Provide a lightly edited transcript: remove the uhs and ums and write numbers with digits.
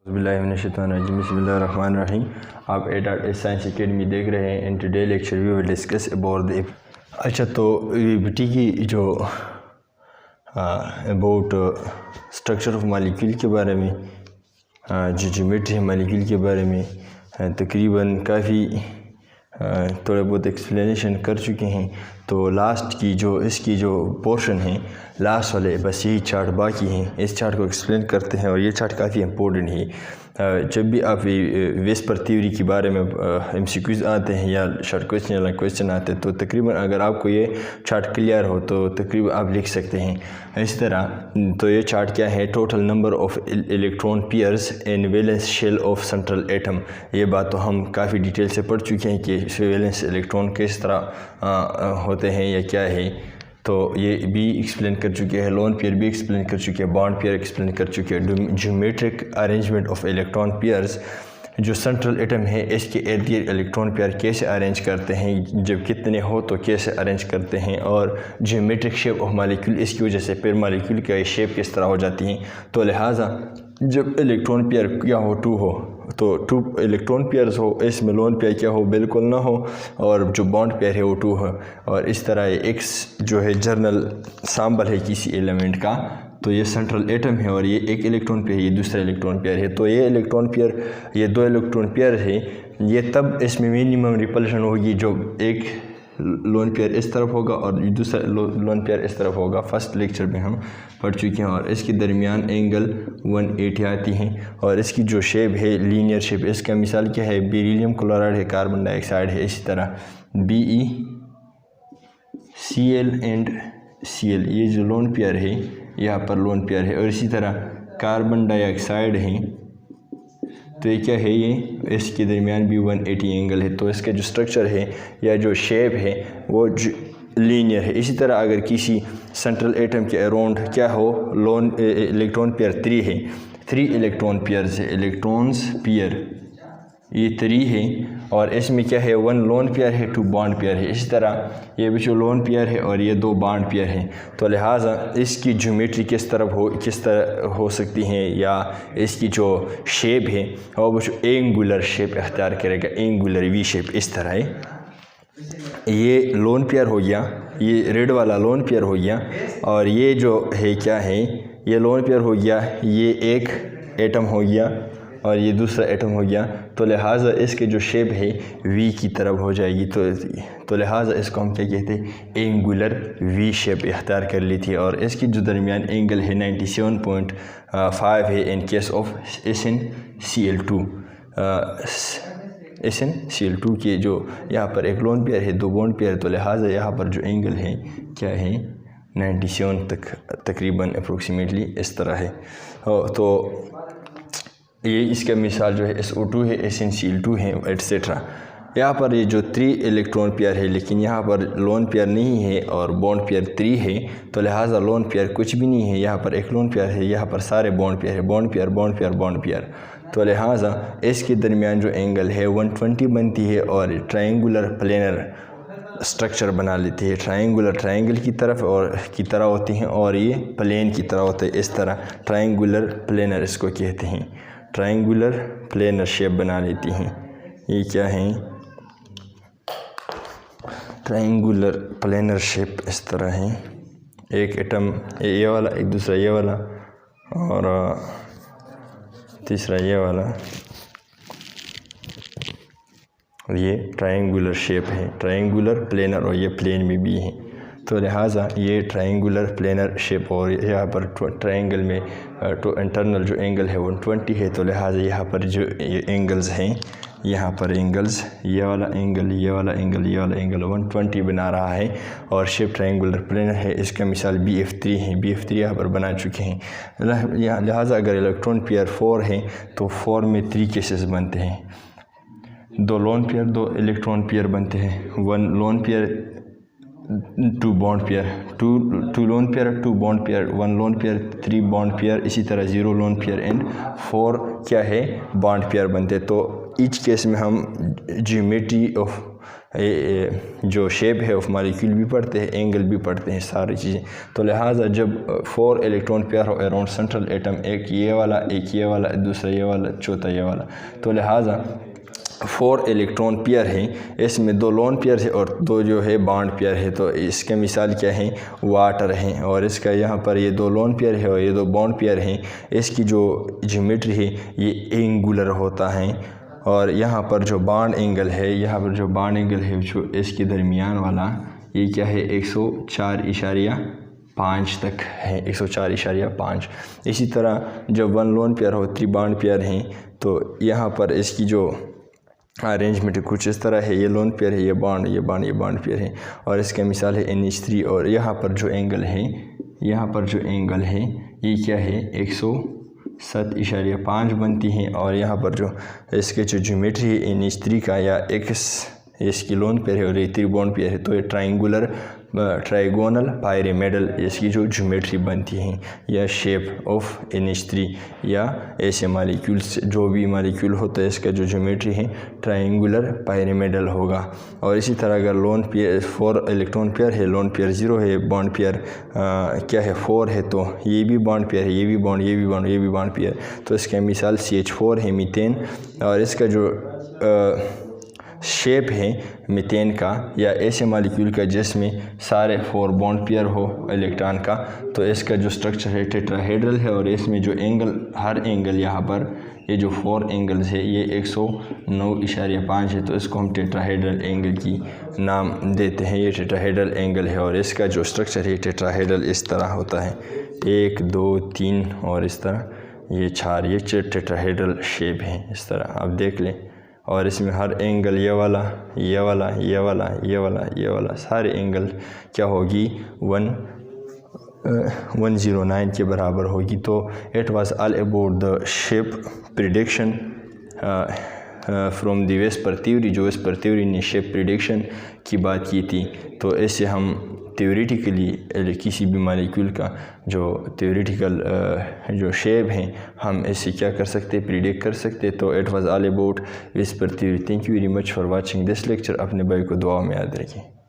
बिस्मिल्लाहिर्रहमानिर्रहीम। आप एडाट science academy देख रहे हैं। In today lecture we will discuss about the तो बीटी की जो अबाउट स्ट्रक्चर ऑफ मॉलिक्यूल के बारे में, जो ज्योमेट्री मॉलिक्यूल के बारे में तकरीबन काफ़ी थोड़ा बहुत एक्सप्लेनेशन कर चुके हैं। तो लास्ट की जो इसकी जो पोर्शन है लास्ट वाले बस यही चार्ट बाकी हैं। इस चार्ट को एक्सप्लेन करते हैं और ये चार्ट काफ़ी इंपॉर्टेंट है। जब भी आप वेस्पर थ्योरी के बारे में एमसीक्यूज आते हैं या शॉर्ट क्वेश्चन या क्वेश्चन आते हैं तो तकरीबन अगर आपको ये चार्ट क्लियर हो तो तकरीबन आप लिख सकते हैं इस तरह। तो ये चार्ट क्या है, total number of electron pairs in valence shell of central atom. ये बात तो हम काफ़ी डिटेल से पढ़ चुके हैं कि वैलेंस इलेक्ट्रॉन किस तरह होते हैं या क्या है। तो ये भी एक्सप्लेन कर चुके हैं, लोन पेयर भी एक्सप्लेन कर चुके हैं, बॉन्ड पेयर एक्सप्लेन कर चुके हैं। Geometric arrangement of electron pairs, जो सेंट्रल एटम है इसके इर्द गिर्द इलेक्ट्रॉन पेयर कैसे अरेंज करते हैं, जब कितने हो तो कैसे अरेंज करते हैं, और ज्योमेट्रिक शेप ऑफ मॉलिक्यूल, इसकी वजह से फिर मॉलिक्यूल का शेप किस तरह हो जाती है। तो लिहाजा जब इलेक्ट्रॉन पेयर क्या हो, टू हो, तो टू इलेक्ट्रॉन पेयर्स हो, इसमें लोन पेयर क्या हो, बिल्कुल ना हो, और जो बॉन्ड पेयर है वो टू हो। और इस तरह एक्स जो है जर्नल सैम्पल है किसी एलिमेंट का, तो ये सेंट्रल एटम है और ये एक इलेक्ट्रॉन पेयर, ये दूसरा इलेक्ट्रॉन पेयर है। तो ये इलेक्ट्रॉन पेयर, ये दो इलेक्ट्रॉन पेयर है, ये तब इसमें मिनिमम रिपल्शन होगी जो एक लोन पेयर इस तरफ होगा और दूसरा लोन पेयर इस तरफ होगा। फर्स्ट लेक्चर में हम पढ़ चुके हैं। और इसके दरमियान एंगल 180 आती हैं। और इसकी जो शेप है लीनियर शेप, इसका मिसाल क्या है, बेरिलियम क्लोराइड है, कार्बन डाइऑक्साइड है। इसी तरह BeCl एंड Cl, ये जो लोन पेयर है यहाँ पर लोन पेयर है। और इसी तरह कार्बन डाइऑक्साइड है, तो ये क्या है, ये इसके दरमियान भी 180 एंगल है। तो इसका जो स्ट्रक्चर है या जो शेप है वो लीनियर है। इसी तरह अगर किसी सेंट्रल एटम के अराउंड क्या हो, लोन इलेक्ट्रॉन पेयर 3 है, 3 इलेक्ट्रॉन पेयर है, इलेक्ट्रॉन्स पेयर ये 3 है, और इसमें क्या है, 1 लोन पेयर है, 2 बॉन्ड पेयर है। इसी तरह ये भी जो लोन पेयर है और ये 2 बॉन्ड पेयर हैं। तो लिहाजा इसकी ज्योमेट्री किस तरह हो सकती हैं, या इसकी जो शेप है और वो जो एंगुलर शेप अख्तियार करेगा, एंगुलर वी शेप इस तरह है। ये लोन पेयर हो गया, ये रेड वाला लोन पेयर हो गया, और ये जो है क्या है, ये लोन पेयर हो गया, ये एक एटम हो गया और ये दूसरा एटम हो गया। तो लिहाजा इसके जो शेप है वी की तरफ हो जाएगी। तो लिहाजा इसको हम क्या कहते हैं, एंगुलर वी शेप इख्तियार कर ली थी। और इसकी जो दरमियान एंगल है 97.5 है in case of SnCl2। SnCl2 के जो यहाँ पर एक लोन पेयर है, 2 बॉन्ड पेयर, तो लिहाजा यहाँ पर जो एंगल है क्या है, 97 तक तकरीबन अप्रोक्सीमेटली इस तरह है। तो ये इसका मिसाल जो है SO2 है, SnCl2 है, एट्सेट्रा। यहाँ पर ये जो 3 इलेक्ट्रॉन पेयर है, लेकिन यहाँ पर लोन पेयर नहीं है और बॉन्ड पेयर 3 है। तो लिहाजा लोन पेयर कुछ भी नहीं है, यहाँ पर एक लोन पेयर है, यहाँ पर सारे बॉन्ड पेयर है, bond pair bond pair bond pair. तो लिहाजा इसके दरमियान जो एंगल है 120 बनती है और ट्रायंगुलर प्लेनर स्ट्रक्चर बना लेती है। ट्रायंगल की तरफ और की तरह होती हैं, और ये प्लेन की तरह होते हैं। इस तरह ट्रायंगुलर प्लेनर इसको कहते हैं, ट्रायंगुलर प्लेनर शेप बना लेती हैं। ये क्या है, ट्रायंगुलर प्लेनर शेप इस तरह है। एक एटम ये वाला, एक दूसरा ये वाला, और तीसरा ये वाला, ये ट्रायंगुलर शेप है, ट्रायंगुलर प्लेनर, और ये प्लेन में भी है। तो लिहाजा ये ट्रायंगुलर प्लेनर शेप, और यहाँ पर ट्रायंगल में तो इंटरनल जो एंगल है 120 है। तो लिहाजा यहाँ पर जो ये एंगल्स हैं, यहाँ पर एंगल्स, ये वाला एंगल, ये वाला एंगल, ये वाला एंगल 120 बना रहा है, और शेप ट्रायंगुलर प्लेनर है। इसका मिसाल BF3 है, BF3 यहाँ पर बना चुके हैं। लिहाजा अगर इलेक्ट्रॉन पेयर 4 है तो 4 में 3 केसेस बनते हैं, 2 लोन पेयर 2 इलेक्ट्रॉन पेयर बनते हैं, 1 lone pair 2 bond pair, 2 lone pair 2 bond pair, 1 lone pair 3 bond pair, इसी तरह 0 लोन पेयर एंड 4 क्या है, बॉन्ड पेयर बनते। तो ईच केस में हम ज्योमेट्री ऑफ जो शेप है ऑफ मालिक्यूल भी पढ़ते हैं, एंगल भी पढ़ते हैं, सारी चीज़ें। तो लिहाजा जब 4 इलेक्ट्रॉन पेयर हो अराउंड सेंट्रल एटम, एक ये वाला, एक ये वाला, दूसरा ये वाला, चौथा ये वाला, तो लिहाजा 4 इलेक्ट्रॉन पेयर हैं, इसमें 2 लोन पेयर है और 2 जो है बॉन्ड पेयर है। तो इसके मिसाल क्या है, वाटर हैं, और इसका यहाँ पर ये 2 लोन पेयर है और ये 2 बॉन्ड पेयर हैं। इसकी जो ज्योमेट्री है ये एंगुलर होता है, और यहाँ पर जो बॉन्ड एंगल है, यहाँ पर जो बॉन्ड एंगल है जो इसके दरमियान वाला, ये क्या है 104.5 तक है, 104.5। इसी तरह जब 1 लोन पेयर हो, 3 बॉन्ड पेयर हैं, तो यहाँ पर इसकी जो अरेंजमेंट कुछ इस तरह है, ये लोन पेयर है, ये बॉन्ड, ये बॉन्ड, ये बॉन्ड पेयर है, और इसका मिसाल है NH3। और यहाँ पर जो एंगल है, यहाँ पर जो एंगल है ये क्या है 107.5 बनती हैं। और यहाँ पर जो इसके जो ज्योमेट्री है NH3 का या X इसकी लोन पेयर है और ये 3 बॉन्ड पेयर है, तो ये ट्राइगोनल पायरामिडल इसकी जो ज्योमेट्री बनती है, या शेप ऑफ NH3, या ऐसे मालिक्यूल्स जो भी मालिक्यूल होता है इसका जो ज्योमेट्री है ट्रायंगुलर पायरामिडल होगा। और इसी तरह अगर लोन पेयर 4 इलेक्ट्रॉन पेयर है, लोन पेयर 0 है, बॉन्ड पेयर क्या है 4 है, तो ये भी बॉन्ड पेयर है, ये भी बॉन्ड, ये भी बॉन्ड, ये भी बॉन्ड पेयर, तो इसका मिसाल CH4 है, मीथेन। और इसका जो शेप है मीथेन का या ऐसे मालिक्यूल का जिसमें सारे 4 बॉन्ड पेयर हो इलेक्ट्रॉन का, तो इसका जो स्ट्रक्चर है टेट्राहेड्रल है। और इसमें जो एंगल, हर एंगल यहाँ पर ये जो 4 एंगल्स है ये 109.5 है, तो इसको हम टेट्राहेड्रल एंगल की नाम देते हैं। ये टेट्राहेड्रल एंगल है और इसका जो स्ट्रक्चर है टेट्राहेड्रल इस तरह होता है, 1 2 3 और इस तरह ये 4, ये टेट्राहेड्रल शेप है इस तरह आप देख लें। और इसमें हर एंगल ये वाला, ये वाला, ये वाला, ये वाला, ये वाला, सारे एंगल क्या होगी 109 के बराबर होगी। तो it was all about the shape prediction from the VSEPR theory, जो वेस्पर थ्योरी ने शेप प्रिडिक्शन की बात की थी। तो ऐसे हम थ्योरेटिकली किसी भी मालिक्यूल का जो थ्योरेटिकल जो शेप हैं हम ऐसे क्या कर सकते, प्रिडिक्ट कर सकते। तो it was all about VSEPR theory. Thank you very much for watching this lecture. अपने भाई को दुआ में याद रखें।